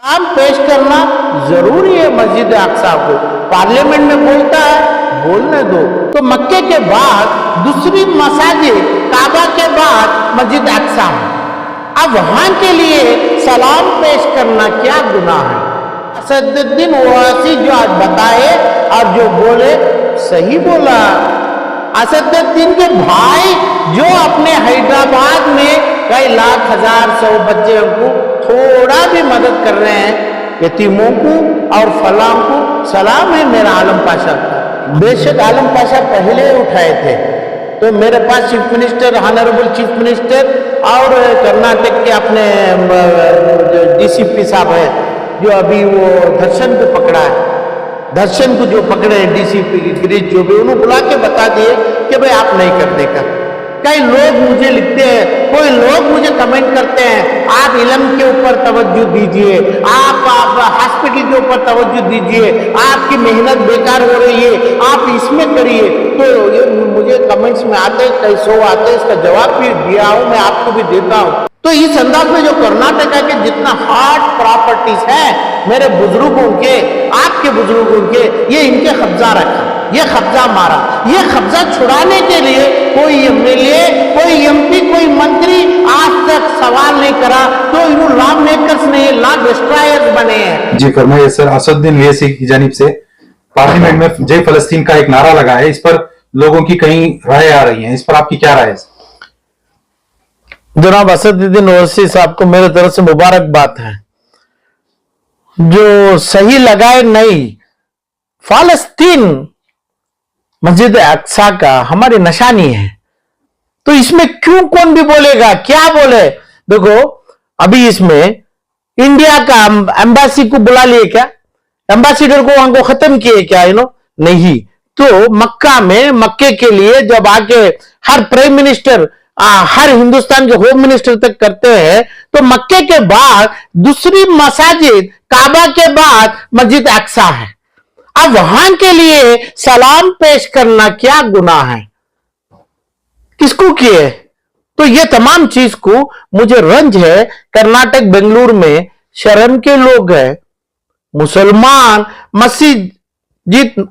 काम पेश करना जरूरी है मस्जिद अक्सा को। पार्लियामेंट में बोलता है, बोलने दो। तो मक्के के बाद दूसरी मसाजिद काबा के बाद मस्जिद अक्सा है। अब वहां के लिए सलाम पेश करना क्या गुनाह है? असदुद्दीन ओवैसी जो आज बताए और जो बोले सही बोला। असदुद्दीन के भाई जो अपने हैदराबाद में कई लाख हजार सौ बच्चों को थोड़ा भी मदद कर रहे हैं, यतीमों को और फलां को सलाम है मेरा आलम पाशा का। बेशक आलम पाशा पहले उठाए थे, तो मेरे पास chief minister, honourable chief minister और कर्नाटक के अपने डीसीपी साहब है जो अभी वो दर्शन को पकड़ा है, दर्शन को जो पकड़े डीसीपी गिरीश जो भी, उन्होंने बुला के बता दिए कि भाई आप नहीं करने का। कई लोग मुझे लिखते हैं, कोई लोग मुझे कमेंट करते हैं, आप इल्म के ऊपर तवज्जो दीजिए, आप हॉस्पिटल के ऊपर तवज्जो दीजिए, आपकी मेहनत बेकार हो रही है, आप इसमें करिए। तो ये मुझे कमेंट्स में आते कई सौ आते, इसका जवाब भी दिया हूं, मैं आपको भी देता हूं। तो इस अंदाज में जो कर्नाटका के जितना हार्ड प्रॉपर्टीज है मेरे बुजुर्गों के, आपके बुजुर्गों के, ये इनके कब्जा रखा, ये कब्जा मारा। ये कब्जा छुड़ाने के लिए कोई एमएलए, कोई एमपी, कोई मंत्री आज तक सवाल नहीं करा, तो इन्होंने लॉ मेकर्स नहीं, लॉ डिस्ट्रॉयर्स बने हैं। जी फरमाइए सर। असदुद्दीन ओवैसी की जानिब से पार्लियामेंट में जय फलस्तीन का एक नारा लगा है, इस पर लोगों की कई राय आ रही है, इस पर आपकी क्या राय है? जनाब असदुद्दीन ओवैसी साहब को मेरे तरफ से मुबारकबाद है, जो सही लगाए नहीं। फालस्तीन मस्जिद अक्सा का हमारी निशानी है, तो इसमें क्यों कौन भी बोलेगा, क्या बोले? देखो अभी इसमें इंडिया का एम्बेसी को बुला लिए क्या, एम्बेसिडर को वहां को खत्म किए क्या? नहीं। तो मक्का में, मक्के के लिए जब आके हर प्राइम मिनिस्टर, हर हिंदुस्तान के होम मिनिस्टर तक करते हैं, तो मक्के के बाद दूसरी मसाजिद काबा के बाद मस्जिद अक्सा है। अब वहां के लिए सलाम पेश करना क्या गुनाह है? किसको किए? तो ये तमाम चीज को मुझे रंज है। कर्नाटक बेंगलुरु में शरण के लोग हैं, मुसलमान मस्जिद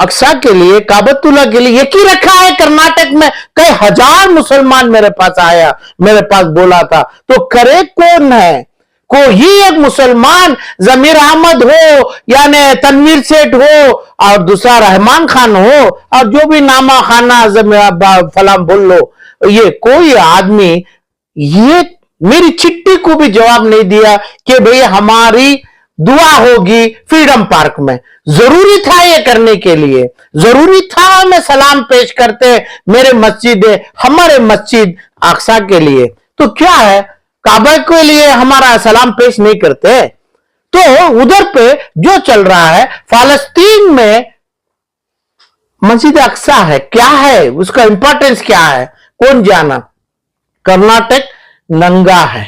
अक्सा के लिए, काबतुल्लाह के लिए एक ही रखा है। कर्नाटक में कई हजार मुसलमान मेरे पास आया, मेरे पास बोला था, तो करे कौन है? कोई एक मुसलमान जमीर अहमद हो, यानी तनवीर सेठ हो, और दूसरा रहमान खान हो, और जो भी नामा खाना फलाम बोल लो, ये कोई आदमी ये मेरी चिट्ठी को भी जवाब नहीं दिया कि भाई हमारी दुआ होगी फ्रीडम पार्क में। जरूरी था ये करने के लिए, जरूरी था हमें सलाम पेश करते मेरे मस्जिद, हमारे मस्जिद अक्सा के लिए। तो क्या है, काबा के लिए हमारा सलाम पेश नहीं करते? तो उधर पे जो चल रहा है, फालस्तीन में मस्जिद अक्सा है, क्या है उसका इंपॉर्टेंस, क्या है, कौन जाना? कर्नाटक नंगा है,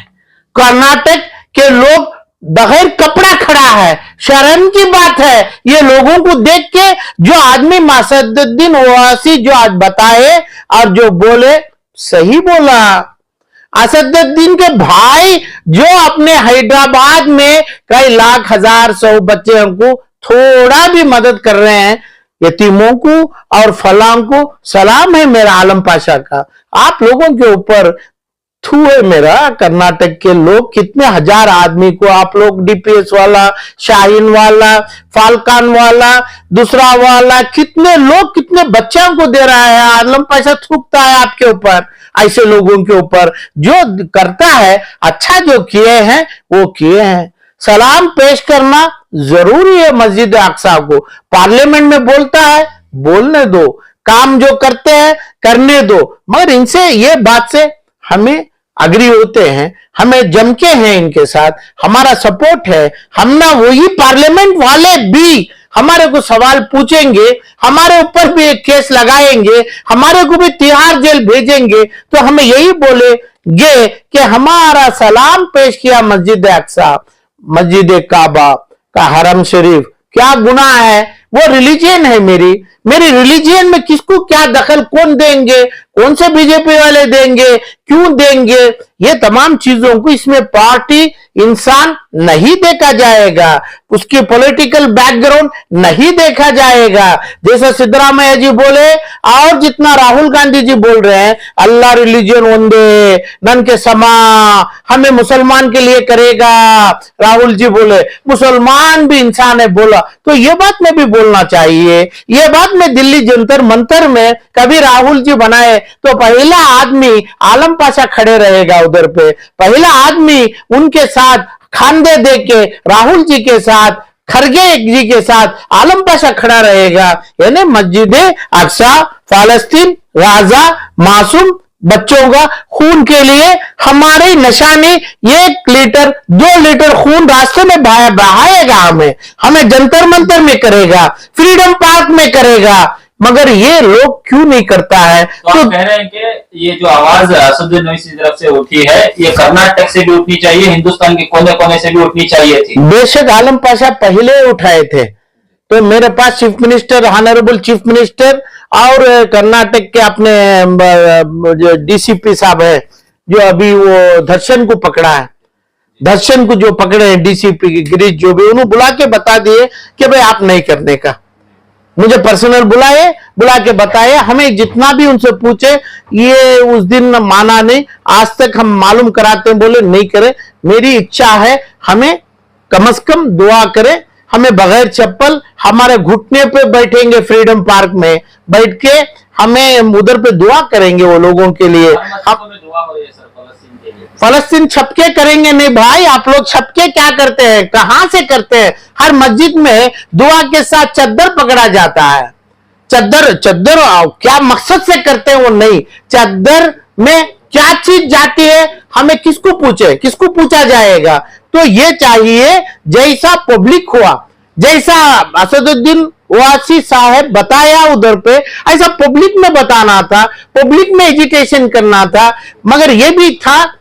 कर्नाटक के लोग बगैर कपड़ा खड़ा है। शर्म की बात है ये लोगों को देख के, जो आदमी असदुद्दीन ओवैसी जो आज बताए और जो बोले सही बोला। असदुद्दीन के भाई जो अपने हैदराबाद में कई लाख हजार सौ बच्चों को थोड़ा भी मदद कर रहे हैं, यतीमों को और फलां को सलाम है मेरा आलम पाशा का। आप लोगों के ऊपर थू है मेरा। कर्नाटक के लोग कितने हजार आदमी को आप लोग, डीपीएस वाला, शाहीन वाला, फाल्कन वाला, दूसरा वाला, कितने लोग कितने बच्चों को दे रहा है। आलम पाशा थूकता है आपके ऊपर, ऐसे लोगों के ऊपर जो करता है। अच्छा जो किए हैं वो किए हैं। सलाम पेश करना जरूरी है मस्जिद अक्सा को। पार्लियामेंट में बोलता है, बोलने दो। काम जो करते हैं करने दो, मगर इनसे ये बात से हमें अग्री होते हैं, हमें जम के हैं इनके साथ, हमारा सपोर्ट है। हम ना वही पार्लियामेंट वाले भी हमारे को सवाल पूछेंगे, हमारे ऊपर भी एक केस लगाएंगे, हमारे को भी तिहाड़ जेल भेजेंगे, तो हमें यही बोलेंगे कि हमारा सलाम पेश किया मस्जिद अक्सा, मस्जिद काबा का हरम शरीफ, क्या गुनाह है? वो रिलीजन है मेरी, मेरी रिलीजियन में किसको क्या दखल कौन देंगे, कौन से बीजेपी वाले देंगे, क्यों देंगे, ये तमाम चीजों को इसमें पार्टी इंसान नहीं देखा जाएगा, उसकी पॉलिटिकल बैकग्राउंड नहीं देखा जाएगा। जैसा सिद्धरामैया जी बोले और जितना राहुल गांधी जी बोल रहे हैं, अल्लाह रिलीजियन वंदे नन के समा, हमें मुसलमान के लिए करेगा, राहुल जी बोले मुसलमान भी इंसान है बोला, तो ये बात में भी बोलना चाहिए। ये बात में दिल्ली जंतर मंतर में कभी राहुल जी बनाए तो पहला आदमी आलम पाशा खड़े रहेगा उधर पे, पहला आदमी उनके साथ खांदे दे के राहुल जी के साथ, खरगे जी के साथ आलम पाशा खड़ा रहेगा। यानी मस्जिद अक्सा फालस्तीन गाजा मासूम बच्चों का खून के लिए हमारी निशानी 1 लीटर 2 लीटर खून रास्ते में बहाएगा, हमें जंतर मंतर में करेगा, फ्रीडम पार्क में करेगा, मगर ये लोग क्यों नहीं करता है। तो आप कह रहे हैं कि ये जो आवाज असदुद्दीन ओवैसी की तरफ से उठी है, ये कर्नाटक से भी उठनी चाहिए, हिंदुस्तान के कोने कोने से भी उठनी चाहिए थी। बेशक आलम पाशा पहले उठाए थे, तो मेरे पास chief minister, honourable chief minister और कर्नाटक के अपने जो डीसीपी साहब है, जो अभी वो दर्शन को पकड़ा है, दर्शन को जो पकड़े हैं डीसीपी गिरीश, जो भी उन्होंने बुला के बता दिए कि भाई आप नहीं करने का, मुझे पर्सनल बुला के बताए, हमें जितना भी उनसे पूछे ये उस दिन माना नहीं, आज तक हम मालूम कराते हैं, बोले नहीं करे, मेरी इच्छा है हमें कम से कम दुआ करे, हमें बगैर चप्पल हमारे घुटने पे बैठेंगे, फ्रीडम पार्क में बैठ के हमें उधर पे दुआ करेंगे वो लोगों के लिए। फलस्तीन छपके करेंगे नहीं भाई, आप लोग छपके क्या करते हैं, कहां से करते हैं। हर मस्जिद में दुआ के साथ चद्दर पकड़ा जाता है, चद्दर क्या मकसद से करते हैं वो नहीं, चद्दर में क्या चीज जाती है, हमें किसको पूछा जाएगा। तो ये चाहिए जैसा पब्लिक हुआ, जैसा असदुद्दीन ओवैसी साहब बताया उधर पे, ऐसा पब्लिक में बताना था, पब्लिक में एजुकेशन करना था। मगर ये भी था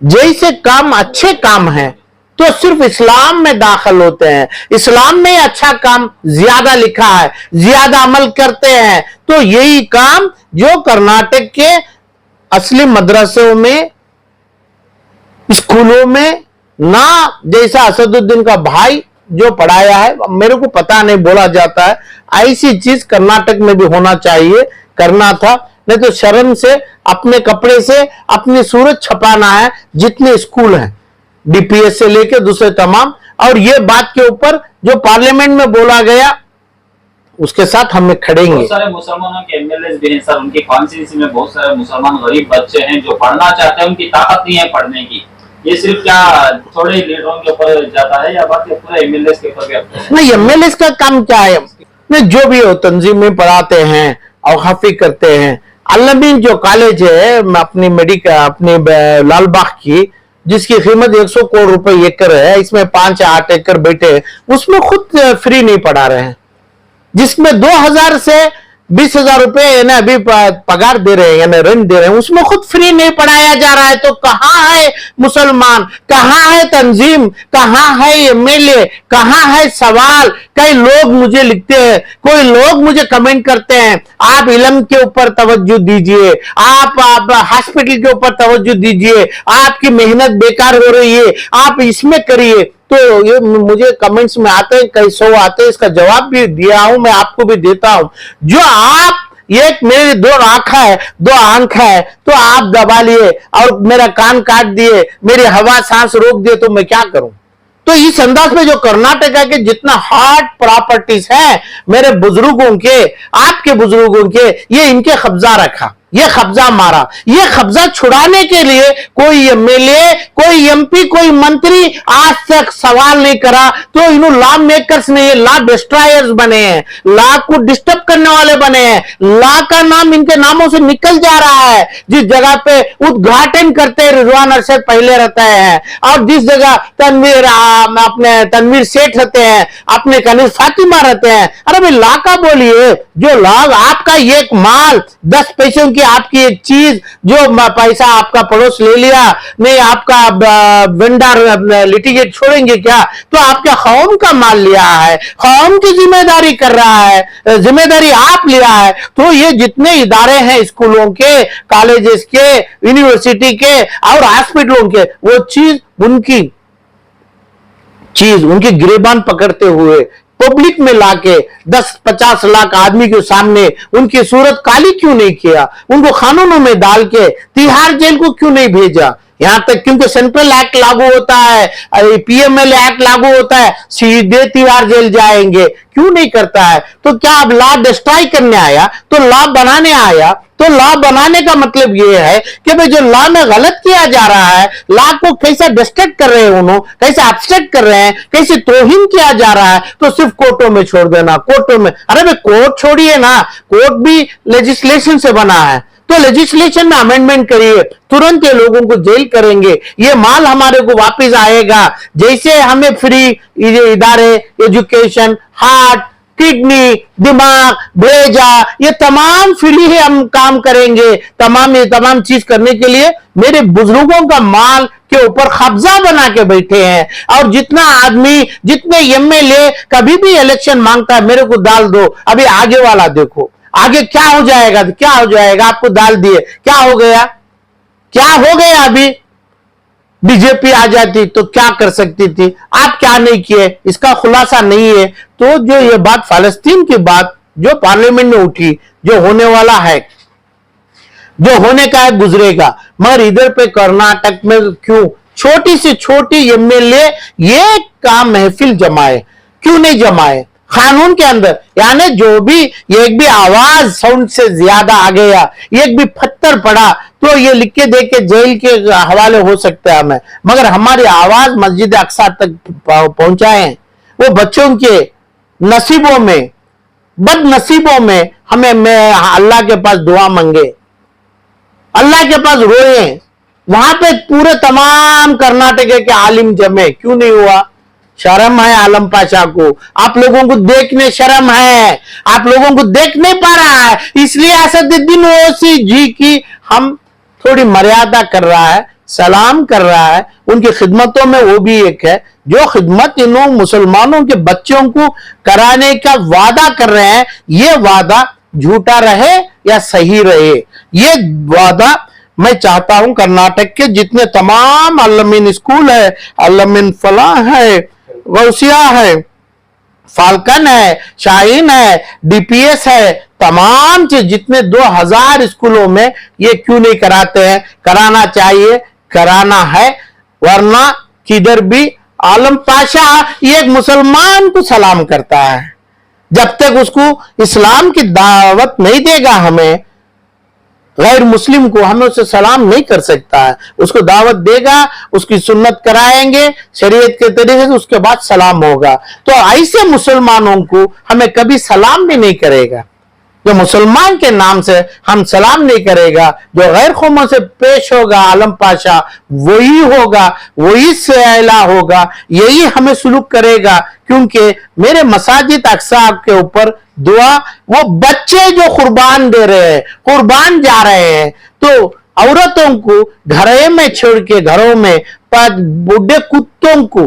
जैसे काम अच्छे काम है तो सिर्फ इस्लाम में दाखिल होते हैं, इस्लाम में अच्छा काम ज्यादा लिखा है, ज्यादा अमल करते हैं। तो यही काम जो कर्नाटक के असली मदरसों में, स्कूलों में ना, जैसा असदुद्दीन का भाई जो पढ़ाया है, मेरे को पता नहीं बोला जाता है, ऐसी चीज कर्नाटक में भी होना चाहिए, करना था। नहीं तो शर्म से अपने कपड़े से अपनी सूरत छपाना है, जितने स्कूल हैं डीपीएस से लेकर दूसरे तमाम। और ये बात के ऊपर जो पार्लियामेंट में बोला गया उसके साथ हम खड़ेंगे। बहुत सारे मुसलमानों के एमएलए भी हैं सर, उनकी कॉन्स्टिट्यूंसी में बहुत सारे मुसलमान गरीब बच्चे हैं जो पढ़ना चाहते हैं, उनकी ताकत नहीं है पढ़ने की। ये सिर्फ क्या थोड़े लीडरों के ऊपर जाता है या बात पूरे एमएलए के ऊपर भी? नहीं, एमएलए का काम क्या है, नहीं जो भी हो तंजीम में पढ़ाते हैं और हाफी करते हैं। अल्लामीन जो कॉलेज है अपनी अपनी लाल बाग की, जिसकी कीमत 100 करोड़ रुपए एकड़ है, इसमें 5-8 एकड़ बैठे, उसमें खुद फ्री नहीं पढ़ा रहे हैं, जिसमें 2000 से 20,000 रुपए अभी पगार दे रहे हैं, यानी रेंट दे रहे हैं, उसमें खुद फ्री नहीं पढ़ाया जा रहा है। तो कहां है मुसलमान, कहां है तंजीम, कहां है एमएलए, कहां है सवाल। कई लोग मुझे लिखते हैं, कोई लोग मुझे कमेंट करते हैं, आप इल्म के ऊपर तवज्जो दीजिए, आप हॉस्पिटल के ऊपर तवज्जो दीजिए, आपकी मेहनत बेकार हो रही है, आप इसमें करिए। तो ये मुझे कमेंट्स में आते हैं, कई 100 आते हैं, इसका जवाब भी दिया हूं, मैं आपको भी देता हूं। जो आप एक मेरी 2 आंख है तो आप दबा लिए और मेरा कान काट दिए, मेरी हवा सांस रोक दिए, तो मैं क्या करूं। तो इस अंदाज में जो कर्नाटका के जितना हार्ड प्रॉपर्टीज है मेरे बुजुर्गों के, आपके बुजुर्गों के, ये इनके कब्जा रखा, ये कब्जा मारा। ये कब्जा छुड़ाने के लिए कोई एमएलए, कोई एमपी, कोई मंत्री आज तक सवाल नहीं करा। तो इन लॉ मेकर्स ने, ये लॉ डिस्ट्रॉयर्स बने हैं, लॉ को डिस्टर्ब करने वाले बने हैं। लॉ का नाम इनके नामों से निकल जा रहा है। जिस जगह पे उद्घाटन करते हैं रिजवान अरशद पहले रहते हैं, और जिस जगह तनवीर सेठ रहते हैं, अपने कनीज फातिमा रहते हैं। अरे भाई लॉ का बोलिए, जो लॉ आपका एक माल 10 पैसों की आपकी एक चीज जो पैसा आपका पड़ोस ले लिया, नहीं आपका वेंडर लिटिगेट छोड़ेंगे क्या? तो आपके कौम का माल लिया है, कौम की जिम्मेदारी कर रहा है, जिम्मेदारी आप लिया है। तो ये जितने इदारे हैं स्कूलों के, कॉलेजेस के, यूनिवर्सिटी के और हॉस्पिटलों के, वो चीज उनकी गिरेबान पकड़ते हुए पब्लिक में लाके 10-50 लाख आदमी के सामने उनकी सूरत काली क्यों नहीं किया? उनको कानूनों में डाल के तिहाड़ जेल को क्यों नहीं भेजा? यहां तक क्योंकि सेंट्रल एक्ट लागू होता है, पीएमएल एक्ट लागू होता है, सीधे तिहाड़ जेल जाएंगे, क्यों नहीं करता है? तो क्या अब लॉ डिस्ट्रॉय करने आया? तो लॉ बनाने आया। तो लॉ बनाने का मतलब यह है कि भाई जो लॉ में गलत किया जा रहा है, लॉ को कैसे डिस्ट्रैक्ट कर रहे हैं, उन्होंने कैसे एब्स्ट्रैक्ट कर रहे हैं, कैसे तौहीन किया जा रहा है, तो सिर्फ कोर्टों में छोड़ देना, कोर्टों में। अरे भाई कोर्ट छोड़िए ना, कोर्ट भी लेजिस्लेशन से बना है, तो लेजिस्लेशन में अमेंडमेंट करिए, तुरंत ये लोगों को जेल करेंगे, ये माल हमारे को वापस आएगा। जैसे हमें फ्री इदारे, एजुकेशन, हार्ट, किडनी, दिमाग, भेजा, ये तमाम फ्री है, हम काम करेंगे। तमाम चीज करने के लिए मेरे बुजुर्गों का माल के ऊपर कब्जा बना के बैठे हैं। और जितना आदमी, जितने एमएलए कभी भी इलेक्शन मांगता है, मेरे को डाल दो। अभी आगे वाला देखो, आगे क्या हो जाएगा? क्या हो जाएगा? आपको डाल दिए, क्या हो गया? क्या हो गया? अभी बीजेपी आ जाती तो क्या कर सकती थी? आप क्या नहीं किए, इसका खुलासा नहीं है। तो जो ये बात फलस्तीन की बात जो पार्लियामेंट में उठी, जो होने वाला है, जो होने का है गुजरेगा, मगर इधर पे कर्नाटक में क्यों छोटी से छोटी एमएलए ये काम महफिल जमाए, क्यों नहीं जमाए? कानून के अंदर, यानी जो भी एक भी आवाज साउंड से ज्यादा आ गया, एक भी पत्थर पड़ा, तो ये लिख के दे के जेल के हवाले हो सकते हैं हमें, मगर हमारी आवाज मस्जिद अक्सा तक पहुंचाएं। वो बच्चों के नसीबों में, बदनसीबों में हमें अल्लाह के पास दुआ मांगे, अल्लाह के पास रोए। वहां पे पूरे तमाम कर्नाटक के आलिम जमे, क्यों नहीं हुआ? शर्म है आलम पाशा को, आप लोगों को देखने शर्म है, आप लोगों को देख नहीं पा रहा है, इसलिए असदुद्दीन ओवैसी जी की हम थोड़ी मर्यादा कर रहा है, सलाम कर रहा है। उनकी खिदमतों में वो भी एक है, जो खिदमत इन मुसलमानों के बच्चों को कराने का वादा कर रहे हैं, ये वादा झूठा रहे या सही रहे, ये वादा मैं चाहता हूं कर्नाटक के जितने तमाम अल-अमीन स्कूल है, अल-अमीन फलाह है, गौसिया है, फाल्कन है, शाहीन है, डीपीएस है, तमाम चीज जितने 2000 स्कूलों में ये क्यों नहीं कराते हैं? कराना चाहिए, कराना है, वरना किधर भी आलम पाशा एक मुसलमान को सलाम करता है, जब तक उसको इस्लाम की दावत नहीं देगा, हमें गैर मुस्लिम को हमें उसे सलाम नहीं कर सकता है। उसको दावत देगा, उसकी सुन्नत कराएंगे शरीयत के तरीके से, उसके बाद सलाम होगा। तो ऐसे मुसलमानों को हमें कभी सलाम भी नहीं करेगा। जो मुसलमान के नाम से हम सलाम नहीं करेगा, जो गैर कौमों से पेश होगा आलम पाशा, वही होगा, वही सैला होगा, यही हमें सुलूक करेगा। क्योंकि मेरे मसाजिद अक्सा के ऊपर दुआ, वो बच्चे जो कुर्बान दे रहे हैं, कुर्बान जा रहे हैं, तो औरतों को घरों में छोड़ के, घरों में बूढ़े कुत्तों को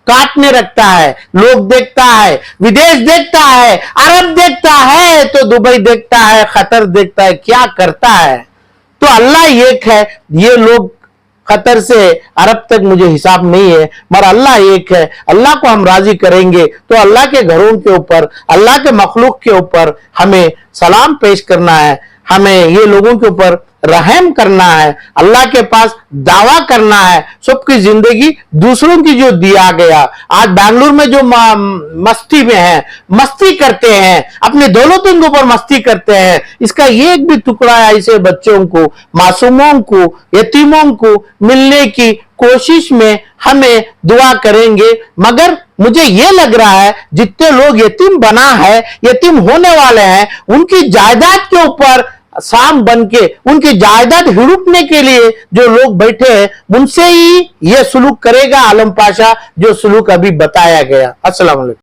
काटने रखता है, लोग देखता है, विदेश देखता है, अरब देखता है, तो दुबई देखता है, कतर देखता है, क्या करता है? तो अल्लाह एक है, ये लोग कतर से अरब तक मुझे हिसाब नहीं है, मगर अल्लाह एक है। अल्लाह को हम राजी करेंगे तो अल्लाह के घरों के ऊपर, अल्लाह के मखलूक के ऊपर हमें सलाम पेश करना है, हमें ये लोगों के ऊपर रहम करना है, अल्लाह के पास दावा करना है। सबकी जिंदगी दूसरों की जो दिया गया, आज बैंगलोर में जो मस्ती में है, मस्ती करते हैं, अपने दौलतों के ऊपर मस्ती करते हैं, इसका एक भी टुकड़ा ऐसे बच्चों को, मासूमों को, यतीमों को मिलने की कोशिश में हमें दुआ करेंगे। मगर मुझे यह लग रहा है जितने लोग यतीम बना है, यतीम होने वाले हैं, उनकी जायदाद के ऊपर साम बन के उनकी जायदाद हिड़पने के लिए जो लोग बैठे हैं, उनसे ही यह सुलूक करेगा आलम पाशा, जो सुलूक अभी बताया गया। अस्सलाम वालेकुम।